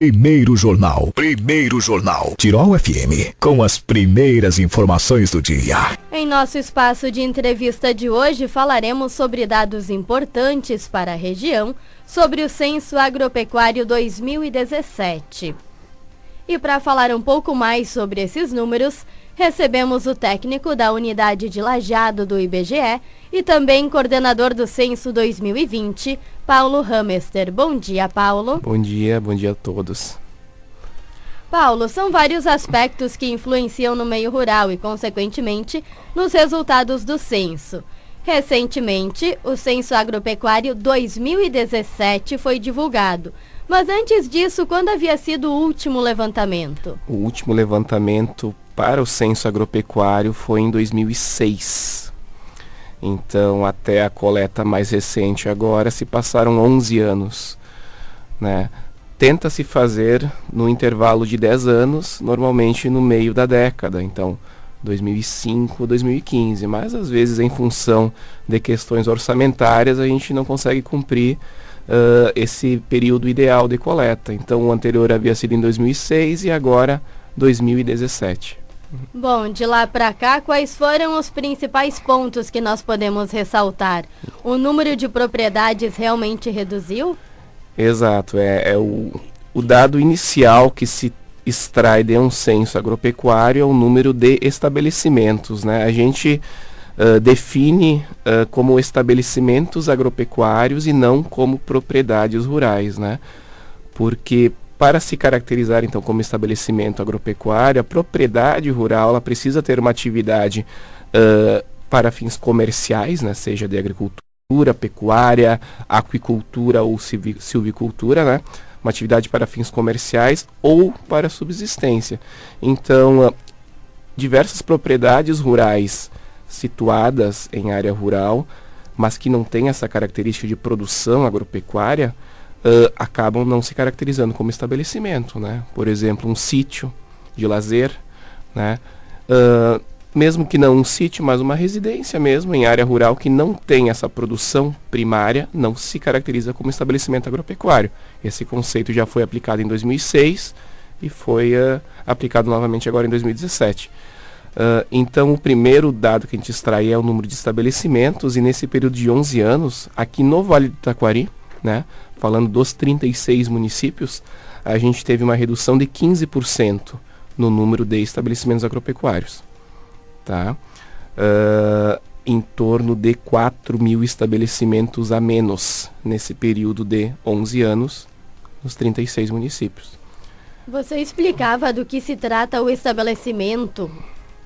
Primeiro Jornal, Tirol FM, com as primeiras informações do dia. Em nosso espaço de entrevista de hoje, falaremos sobre dados importantes para a região, sobre o Censo Agropecuário 2017. E para falar um pouco mais sobre esses números, recebemos o técnico da unidade de Lajeado do IBGE e também coordenador do Censo 2020, Paulo Hamester. Bom dia, Paulo. Bom dia a todos. Paulo, são vários aspectos que influenciam no meio rural e, consequentemente, nos resultados do censo. Recentemente, o Censo Agropecuário 2017 foi divulgado. Mas antes disso, quando havia sido o último levantamento? O último levantamento para o Censo Agropecuário foi em 2006. Então, até a coleta mais recente agora, se passaram 11 anos, né? Tenta-se fazer no intervalo de 10 anos, normalmente no meio da década, então 2005, 2015, mas às vezes em função de questões orçamentárias a gente não consegue cumprir esse período ideal de coleta. Então o anterior havia sido em 2006 e agora 2017. Bom, de lá para cá, quais foram os principais pontos que nós podemos ressaltar? O número de propriedades realmente reduziu? Exato, o dado inicial que se extrai de um censo agropecuário é o número de estabelecimentos, né? A gente define como estabelecimentos agropecuários e não como propriedades rurais, né? Porque para se caracterizar então como estabelecimento agropecuário, a propriedade rural ela precisa ter uma atividade para fins comerciais, né? Seja de agricultura, pecuária, aquicultura ou silvicultura, né? Uma atividade para fins comerciais ou para subsistência. Então, diversas propriedades rurais situadas em área rural, mas que não têm essa característica de produção agropecuária, acabam não se caracterizando como estabelecimento, né? Por exemplo, um sítio de lazer, né? Mesmo que não um sítio, mas uma residência mesmo em área rural que não tem essa produção primária, não se caracteriza como estabelecimento agropecuário. Esse conceito já foi aplicado em 2006 e foi aplicado novamente agora em 2017. Então, o primeiro dado que a gente extrai é o número de estabelecimentos, e nesse período de 11 anos, aqui no Vale do Taquari, né, falando dos 36 municípios, a gente teve uma redução de 15% no número de estabelecimentos agropecuários. Tá? Em torno de 4 mil estabelecimentos a menos nesse período de 11 anos nos 36 municípios. Você explicava do que se trata o estabelecimento.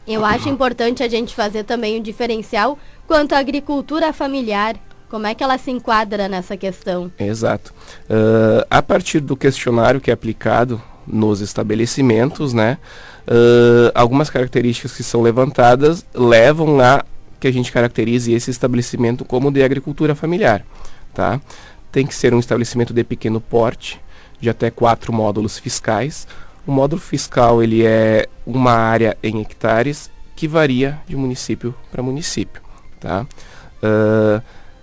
Eu acho importante a gente fazer também um diferencial quanto à agricultura familiar. Como é que ela se enquadra nessa questão? Exato. A partir do questionário que é aplicado nos estabelecimentos, né, algumas características que são levantadas levam a que a gente caracterize esse estabelecimento como de agricultura familiar. Tá? Tem que ser um estabelecimento de pequeno porte, de até 4 módulos fiscais. O módulo fiscal ele é uma área em hectares que varia de município para município. Tá?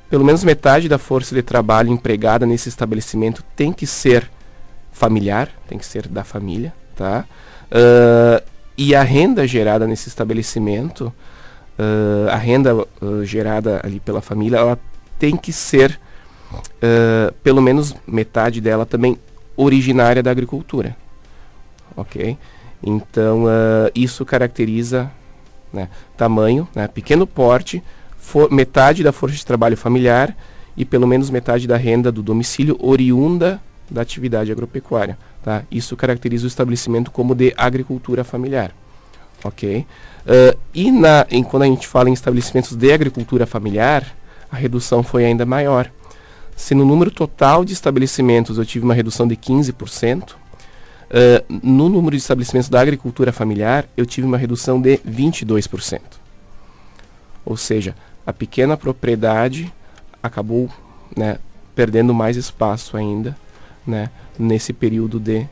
Pelo menos metade da força de trabalho empregada nesse estabelecimento tem que ser familiar, tem que ser da família, tá? E a renda gerada nesse estabelecimento, a renda gerada ali pela família, ela tem que ser, pelo menos metade dela também originária da agricultura, ok? Então, isso caracteriza, né, tamanho, né, pequeno porte, metade da força de trabalho familiar e pelo menos metade da renda do domicílio oriunda da atividade agropecuária. Tá? Isso caracteriza o estabelecimento como de agricultura familiar. Ok? Quando a gente fala em estabelecimentos de agricultura familiar, a redução foi ainda maior. Se no número total de estabelecimentos eu tive uma redução de 15%, no número de estabelecimentos da agricultura familiar eu tive uma redução de 22%. Ou seja, a pequena propriedade acabou, né, perdendo mais espaço ainda, né, nesse período de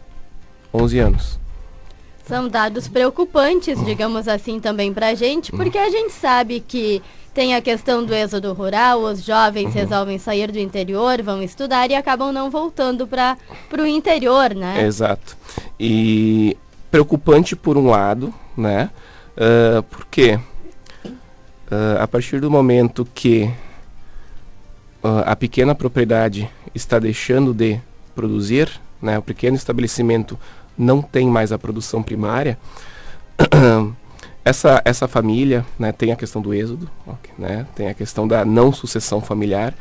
11 anos. São dados preocupantes, digamos assim, também para a gente, porque a gente sabe que Tem a questão do êxodo rural, os jovens resolvem sair do interior, vão estudar e acabam não voltando para o interior, né? Exato. E preocupante por um lado, né? Porque a partir do momento que a pequena propriedade está deixando de produzir, né? O pequeno estabelecimento não tem mais a produção primária, essa família, né, tem a questão do êxodo, né, tem a questão da não sucessão familiar,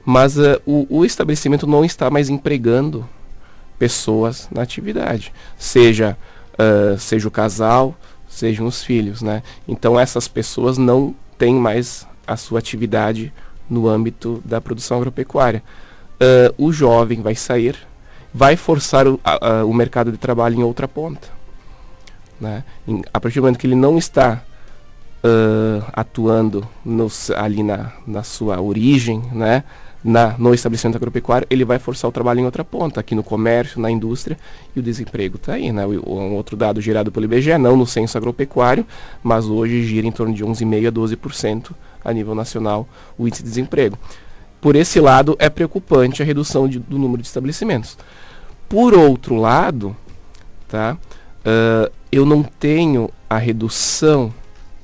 mas o estabelecimento não está mais empregando pessoas na atividade, seja o casal, sejam os filhos, né? Então essas pessoas não têm mais a sua atividade no âmbito da produção agropecuária. O jovem vai sair, vai forçar o mercado de trabalho em outra ponta. Né? A partir do momento que ele não está atuando ali na sua origem, né? No estabelecimento agropecuário, ele vai forçar o trabalho em outra ponta, aqui no comércio, na indústria, e o desemprego está aí. Né? Um outro dado gerado pelo IBGE, não no censo agropecuário, mas hoje gira em torno de 11,5% a 12% a nível nacional o índice de desemprego. Por esse lado, é preocupante a redução do número de estabelecimentos. Por outro lado, tá? Eu não tenho a redução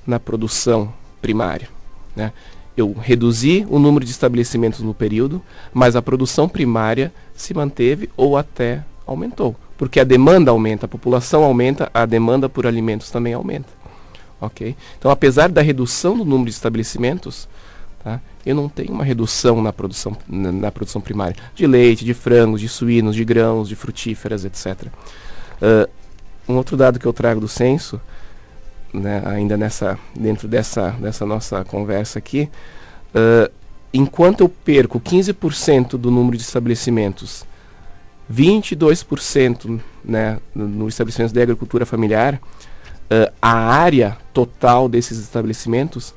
na produção primária. Né? Eu reduzi o número de estabelecimentos no período, mas a produção primária se manteve ou até aumentou. Porque a demanda aumenta, a população aumenta, a demanda por alimentos também aumenta. Okay? Então, apesar da redução do número de estabelecimentos, tá? Eu não tenho uma redução na produção primária de leite, de frangos, de suínos, de grãos, de frutíferas, etc. Um outro dado que eu trago do censo, né, ainda dentro dessa nossa conversa aqui, enquanto eu perco 15% do número de estabelecimentos, 22%, né, no estabelecimento de agricultura familiar, a área total desses estabelecimentos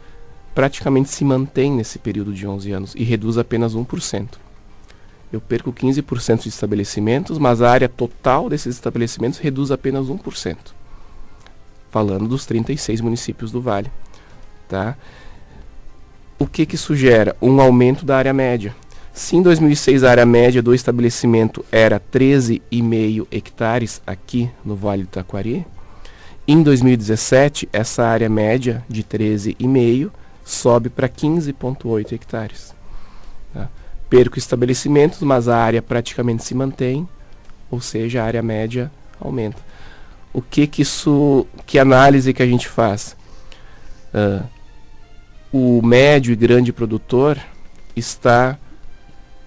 praticamente se mantém nesse período de 11 anos e reduz apenas 1%. Eu perco 15% de estabelecimentos, mas a área total desses estabelecimentos reduz apenas 1%. Falando dos 36 municípios do Vale. Tá? O que isso gera? Um aumento da área média. Se em 2006 a área média do estabelecimento era 13,5 hectares aqui no Vale do Taquari, em 2017 essa área média de 13,5 sobe para 15,8 hectares. Tá? Perco estabelecimentos, mas a área praticamente se mantém, ou seja, a área média aumenta. Que análise que a gente faz? O médio e grande produtor está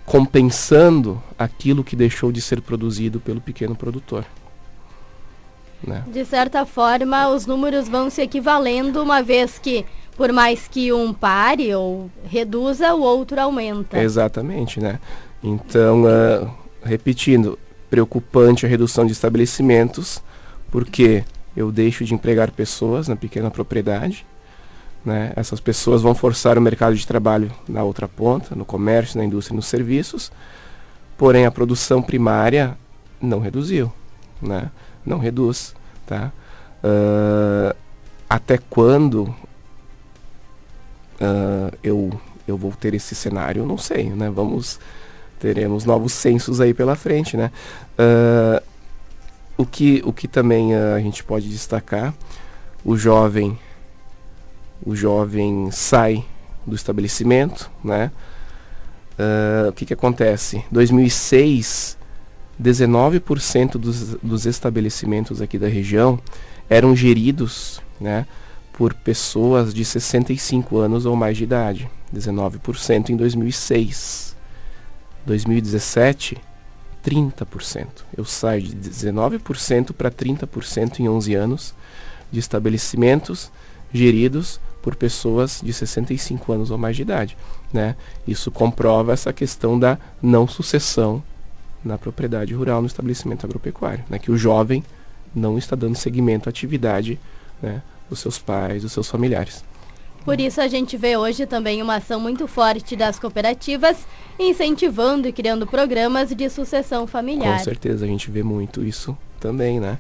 compensando aquilo que deixou de ser produzido pelo pequeno produtor. Né? De certa forma, os números vão se equivalendo, uma vez que, por mais que um pare ou reduza, o outro aumenta. Exatamente, né? Então, repetindo, preocupante a redução de estabelecimentos, porque eu deixo de empregar pessoas na pequena propriedade, né? Essas pessoas vão forçar o mercado de trabalho na outra ponta, no comércio, na indústria e nos serviços, porém a produção primária não reduziu, né? Não reduz, tá? Até quando eu vou ter esse cenário? Eu não sei, né? Teremos novos censos aí pela frente, né? O que também a gente pode destacar, o jovem sai do estabelecimento, né? O que acontece? 2006, 19% dos estabelecimentos aqui da região eram geridos, né, por pessoas de 65 anos ou mais de idade. 19% em 2006. 2017, 30%. Eu saio de 19% para 30% em 11 anos de estabelecimentos geridos por pessoas de 65 anos ou mais de idade, né? Isso comprova essa questão da não sucessão na propriedade rural, no estabelecimento agropecuário, né? Que o jovem não está dando seguimento à atividade, né, dos seus pais, dos seus familiares. Por isso a gente vê hoje também uma ação muito forte das cooperativas, incentivando e criando programas de sucessão familiar. Com certeza, a gente vê muito isso também, né?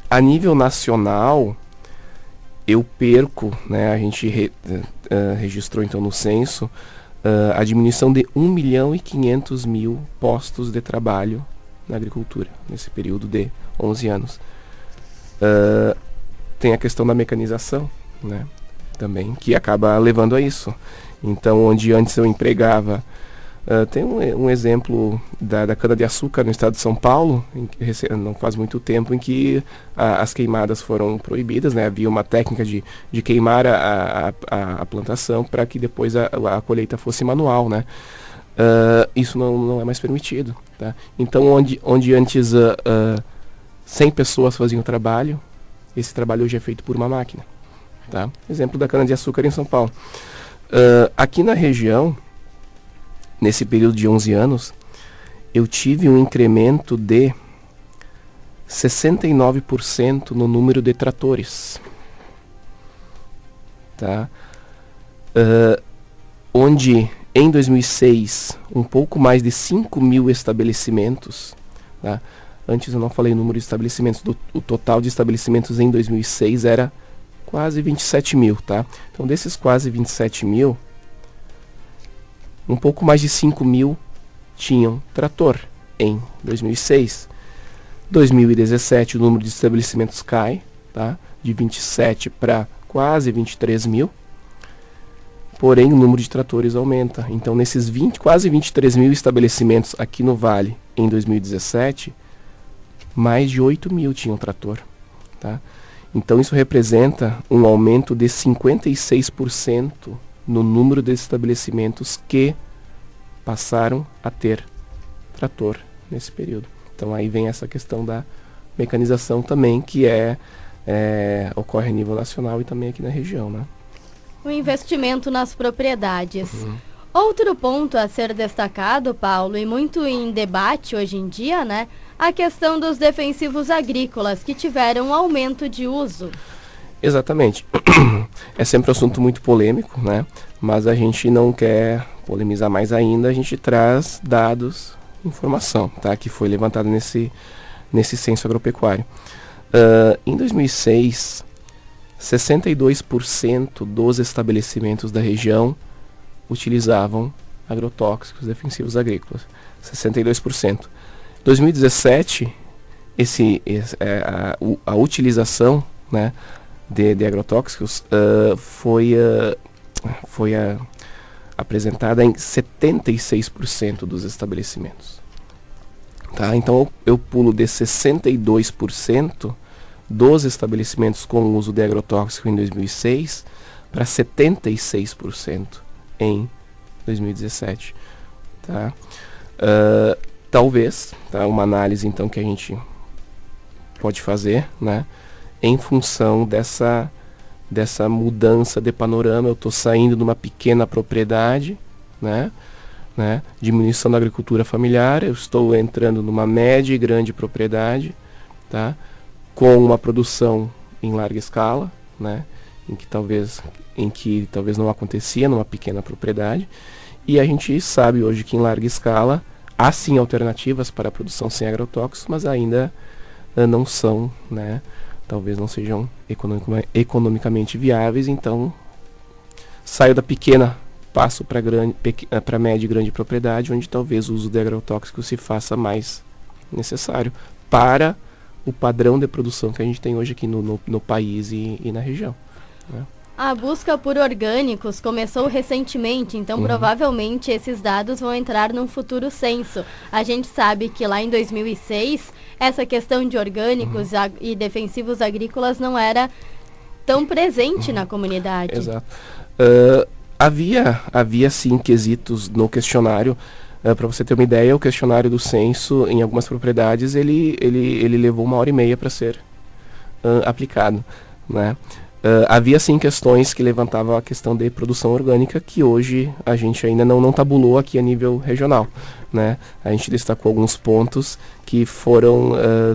A nível nacional, eu perco, né, a gente registrou então no censo a diminuição de 1.500.000 postos de trabalho na agricultura, nesse período de 11 anos. Tem a questão da mecanização, né, também, que acaba levando a isso. Então, onde antes eu empregava, tem um exemplo da cana-de-açúcar no estado de São Paulo, não faz muito tempo, em que as queimadas foram proibidas, né? Havia uma técnica de queimar a plantação para que depois a colheita fosse manual, né? Isso não é mais permitido, tá? Então, onde antes 100 pessoas faziam o trabalho, esse trabalho hoje é feito por uma máquina, tá? Exemplo da cana-de-açúcar em São Paulo. Aqui na região, nesse período de 11 anos, eu tive um incremento de 69% no número de tratores. Tá? Onde, em 2006, um pouco mais de 5.000 estabelecimentos, tá? Antes eu não falei o número de estabelecimentos, o total de estabelecimentos em 2006 era quase 27.000, tá? Então, desses quase 27.000, um pouco mais de 5.000 tinham trator em 2006. 2017 o número de estabelecimentos cai, tá? De 27 para quase 23.000. Porém, o número de tratores aumenta. Então, nesses quase 23.000 estabelecimentos aqui no Vale em 2017, mais de 8.000 tinham trator, tá? Então, isso representa um aumento de 56% no número de estabelecimentos que passaram a ter trator nesse período. Então aí vem essa questão da mecanização também, que ocorre a nível nacional e também aqui na região, né? O investimento nas propriedades. Outro ponto a ser destacado, Paulo, e muito em debate hoje em dia, né? A questão dos defensivos agrícolas, que tiveram um aumento de uso. Exatamente. É sempre um assunto muito polêmico, né? Mas a gente não quer polemizar mais ainda, a gente traz dados, informação, tá? Que foi levantada nesse censo agropecuário. Em 2006, 62% dos estabelecimentos da região utilizavam agrotóxicos defensivos agrícolas. 62%. Em 2017, a utilização, né, de agrotóxicos foi apresentada em 76% dos estabelecimentos. Tá? Então eu pulo de 62% dos estabelecimentos com o uso de agrotóxico em 2006 para 76% em 2017. Tá? Talvez, tá, uma análise então que a gente pode fazer, né, em função dessa mudança de panorama. Eu estou saindo de uma pequena propriedade, né, diminuição da agricultura familiar, eu estou entrando numa média e grande propriedade, tá, com uma produção em larga escala, né, em que talvez não acontecia numa pequena propriedade, e a gente sabe hoje que em larga escala há sim alternativas para a produção sem agrotóxicos, mas ainda não são, né, talvez não sejam economicamente viáveis. Então saio da pequena, passo para média e grande propriedade, onde talvez o uso de agrotóxicos se faça mais necessário para o padrão de produção que a gente tem hoje aqui no país e na região, né? A busca por orgânicos começou recentemente, então provavelmente esses dados vão entrar num futuro censo. A gente sabe que lá em 2006, essa questão de orgânicos e defensivos agrícolas não era tão presente na comunidade. Exato. Havia sim quesitos no questionário. Para você ter uma ideia, o questionário do censo, em algumas propriedades, ele levou 1h30 para ser aplicado, né? Havia sim questões que levantavam a questão de produção orgânica, que hoje a gente ainda não tabulou aqui a nível regional, né? A gente destacou alguns pontos que foram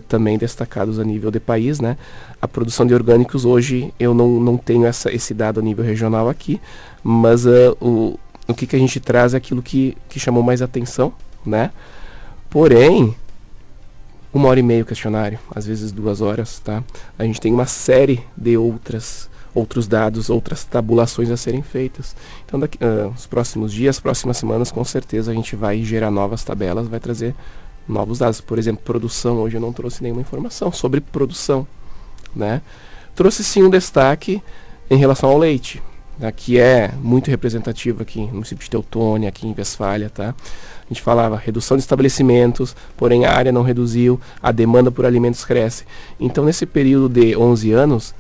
também destacados a nível de país, né? A produção de orgânicos hoje eu não tenho esse dado a nível regional aqui, mas o que a gente traz é aquilo que chamou mais atenção, né? Porém, 1h30 o questionário, às vezes 2 horas, tá? A gente tem uma série de outras outros dados, outras tabulações a serem feitas. Então, nos próximos dias, próximas semanas, com certeza a gente vai gerar novas tabelas, vai trazer novos dados. Por exemplo, produção. Hoje eu não trouxe nenhuma informação sobre produção, né? Trouxe sim um destaque em relação ao leite, tá? Que é muito representativo aqui no município de Teutônia, aqui em Westfália, tá? A gente falava redução de estabelecimentos, porém a área não reduziu, a demanda por alimentos cresce. Então, nesse período de 11 anos,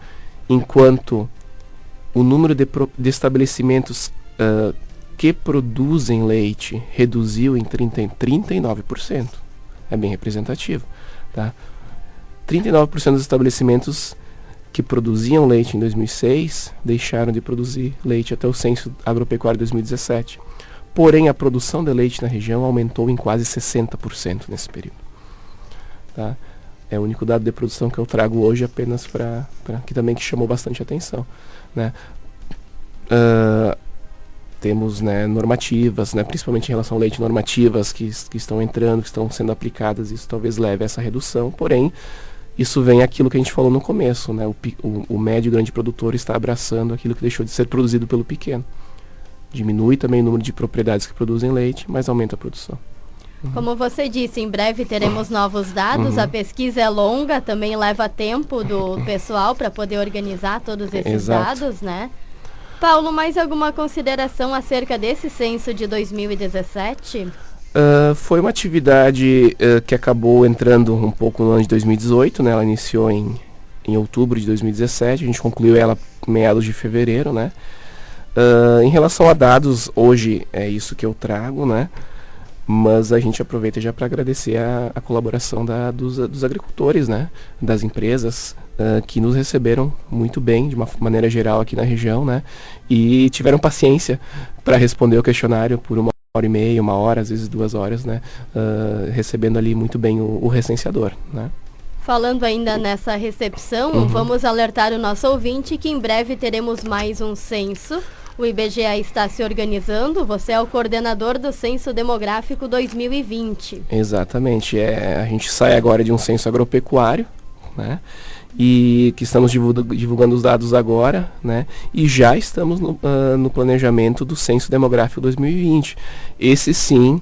enquanto o número de estabelecimentos que produzem leite reduziu em 39%, é bem representativo, tá? 39% dos estabelecimentos que produziam leite em 2006 deixaram de produzir leite até o Censo Agropecuário 2017. Porém, a produção de leite na região aumentou em quase 60% nesse período. Tá? É o único dado de produção que eu trago hoje apenas para que também que chamou bastante atenção. Né? Temos, né, normativas, né, principalmente em relação ao leite, normativas que estão entrando, que estão sendo aplicadas. Isso talvez leve a essa redução, porém, isso vem aquilo que a gente falou no começo, né? O médio e grande produtor está abraçando aquilo que deixou de ser produzido pelo pequeno. Diminui também o número de propriedades que produzem leite, mas aumenta a produção. Como você disse, em breve teremos novos dados. A pesquisa é longa, também leva tempo do pessoal para poder organizar todos esses dados, né? Paulo, mais alguma consideração acerca desse censo de 2017? Foi uma atividade que acabou entrando um pouco no ano de 2018, né? Ela iniciou em outubro de 2017, a gente concluiu ela meados de fevereiro, né? Em relação a dados, hoje é isso que eu trago, né? Mas a gente aproveita já para agradecer a colaboração dos agricultores, né? Das empresas que nos receberam muito bem, de uma maneira geral aqui na região, né? E tiveram paciência para responder o questionário por uma hora e meia, uma hora, às vezes 2 horas, né? Recebendo ali muito bem o recenseador, né? Falando ainda nessa recepção, vamos alertar o nosso ouvinte que em breve teremos mais um censo. O IBGE está se organizando, você é o coordenador do Censo Demográfico 2020. Exatamente, a gente sai agora de um censo agropecuário, né? E que estamos divulgando os dados agora, né? E já estamos no planejamento do Censo Demográfico 2020. Esse sim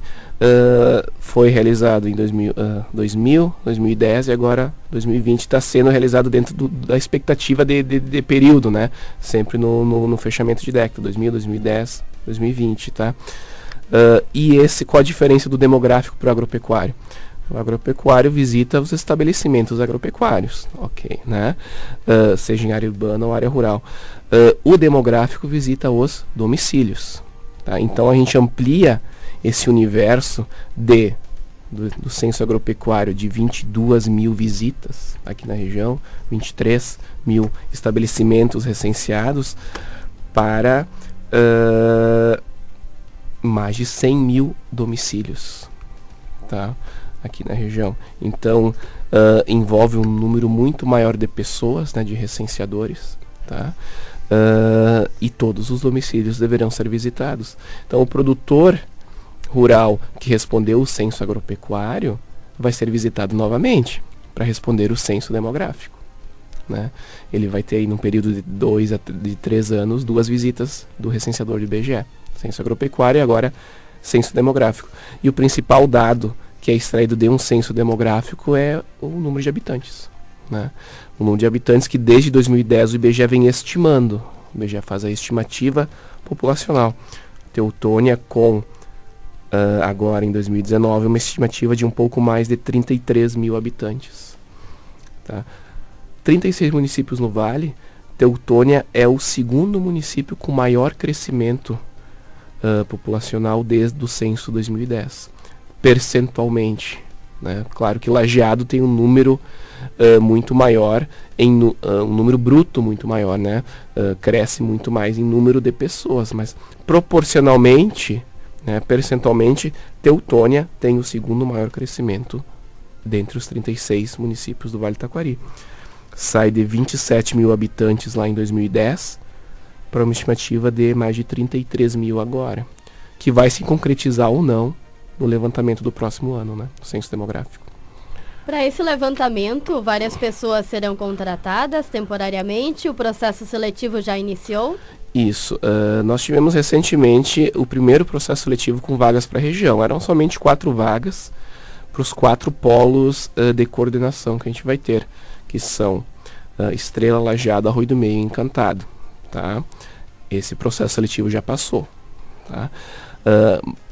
foi realizado em 2010 e agora 2020 está sendo realizado dentro da expectativa de período, né? Sempre no fechamento de década, 2000, 2010, 2020, tá? E qual a diferença do demográfico para o agropecuário? O agropecuário visita os estabelecimentos agropecuários, ok, né? Seja em área urbana ou área rural. O demográfico visita os domicílios, tá? Então a gente amplia esse universo do censo agropecuário de 22 mil visitas aqui na região, 23 mil estabelecimentos recenseados, para mais de 100 mil domicílios, tá? Aqui na região. Então, envolve um número muito maior de pessoas, né, de recenseadores, tá? E todos os domicílios deverão ser visitados. Então, o produtor rural que respondeu o censo agropecuário vai ser visitado novamente para responder o censo demográfico, né? Ele vai ter aí, num período de 2 a 3 anos, 2 visitas do recenseador do IBGE. Censo agropecuário e agora censo demográfico. E o principal dado que é extraído de um censo demográfico é o número de habitantes, né? O número de habitantes que desde 2010 o IBGE vem estimando. O IBGE faz a estimativa populacional. Teutônia com, agora em 2019, uma estimativa de um pouco mais de 33 mil habitantes. Tá? 36 municípios no Vale. Teutônia é o segundo município com maior crescimento populacional desde o censo 2010. Percentualmente, né? Claro que Lajeado tem um número muito maior, um número bruto muito maior, né? Cresce muito mais em número de pessoas, mas proporcionalmente, né, percentualmente, Teutônia tem o segundo maior crescimento dentre os 36 municípios do Vale do Taquari. Sai de 27 mil habitantes lá em 2010 para uma estimativa de mais de 33 mil agora, que vai se concretizar ou não no levantamento do próximo ano, né, do censo demográfico. Para esse levantamento, várias pessoas serão contratadas temporariamente, o processo seletivo já iniciou? Isso, nós tivemos recentemente o primeiro processo seletivo com vagas para a região. Eram somente 4 vagas para os 4 polos de coordenação que a gente vai ter, que são Estrela, Lajeado, Arroio do Meio e Encantado. Tá? Esse processo seletivo já passou. Tá?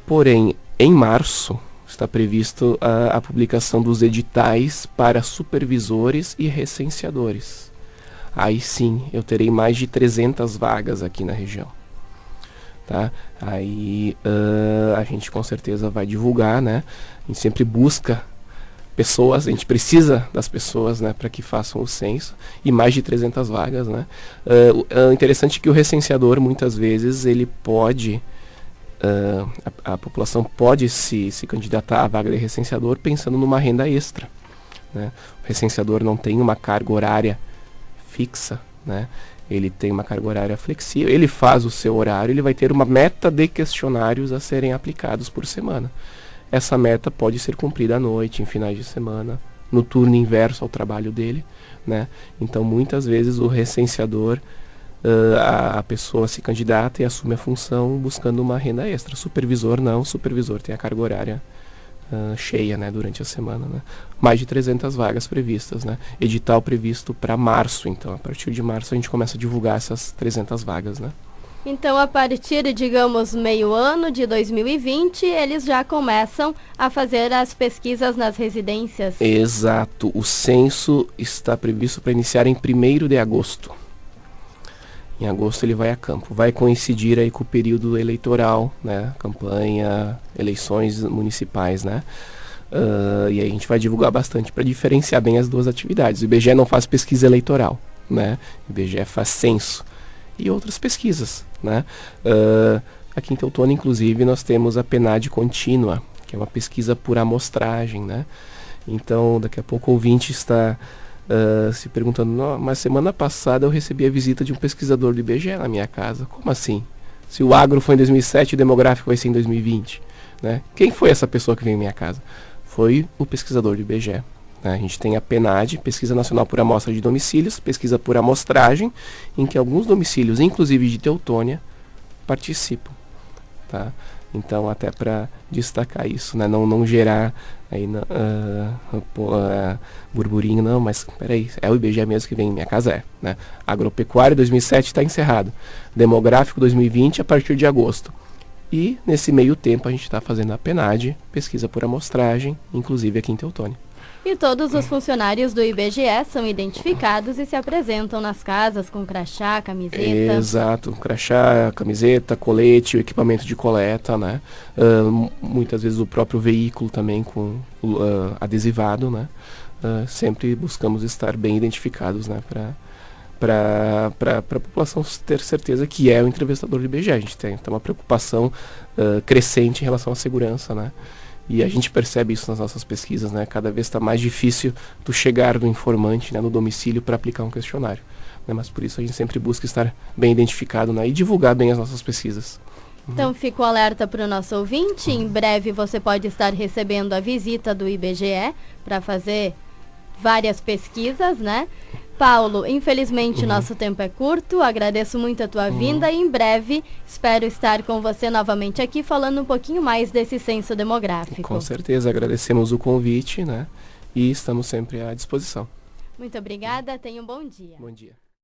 Porém, em março está previsto a publicação dos editais para supervisores e recenseadores. Aí sim, eu terei mais de 300 vagas aqui na região. Tá? Aí a gente com certeza vai divulgar, né? A gente sempre busca pessoas, a gente precisa das pessoas, né, para que façam o censo, e mais de 300 vagas, né? Interessante que o recenseador, muitas vezes, ele pode... a população pode se candidatar à vaga de recenseador pensando numa renda extra, né? O recenseador não tem uma carga horária fixa, né? Ele tem uma carga horária flexível, ele faz o seu horário, ele vai ter uma meta de questionários a serem aplicados por semana. Essa meta pode ser cumprida à noite, em finais de semana, no turno inverso ao trabalho dele, né? Então, muitas vezes o recenseador, a pessoa se candidata e assume a função buscando uma renda extra. Supervisor não, supervisor tem a carga horária cheia, né, durante a semana, né? Mais de 300 vagas previstas, né? Edital previsto para março, então a partir de março a gente começa a divulgar essas 300 vagas, né? Então, a partir, digamos, meio ano de 2020, eles já começam a fazer as pesquisas nas residências. Exato, o censo está previsto para iniciar em 1º de agosto. Em agosto ele vai a campo. Vai coincidir aí com o período eleitoral, né? Campanha, eleições municipais, né? E aí a gente vai divulgar bastante para diferenciar bem as duas atividades. O IBGE não faz pesquisa eleitoral, né? O IBGE faz censo e outras pesquisas, né? Aqui em Teutônia, inclusive, nós temos a PNAD contínua, que é uma pesquisa por amostragem, né? Então, daqui a pouco o ouvinte está... se perguntando, mas semana passada eu recebi a visita de um pesquisador do IBGE na minha casa. Como assim? Se o agro foi em 2007, o demográfico vai ser em 2020. Né? Quem foi essa pessoa que veio em minha casa? Foi o pesquisador do IBGE. Né? A gente tem a PNAD, Pesquisa Nacional por Amostra de Domicílios, pesquisa por amostragem, em que alguns domicílios, inclusive de Teutônia, participam. Tá? Então, até para destacar isso, né? Não gerar aí burburinho, não, mas peraí, é o IBGE mesmo que vem em minha casa, né? Agropecuário 2007 está encerrado, demográfico 2020 a partir de agosto. E nesse meio tempo a gente está fazendo a PNAD, pesquisa por amostragem, inclusive aqui em Teutônia. E todos os funcionários do IBGE são identificados e se apresentam nas casas com crachá, camiseta. Exato, crachá, camiseta, colete, o equipamento de coleta, né? Muitas vezes o próprio veículo também com adesivado, né? Sempre buscamos estar bem identificados, né? Para a população ter certeza que é o entrevistador do IBGE. A gente tem uma preocupação crescente em relação à segurança, né? E a gente percebe isso nas nossas pesquisas, né? Cada vez está mais difícil tu chegar no informante, né, no domicílio para aplicar um questionário. Né? Mas por isso a gente sempre busca estar bem identificado, né, e divulgar bem as nossas pesquisas. Então fica o alerta para o nosso ouvinte. Em breve você pode estar recebendo a visita do IBGE para fazer várias pesquisas, né? Paulo, infelizmente nosso tempo é curto, agradeço muito a tua vinda e em breve espero estar com você novamente aqui falando um pouquinho mais desse censo demográfico. Com certeza, agradecemos o convite, né? E estamos sempre à disposição. Muito obrigada, tenha um bom dia. Bom dia.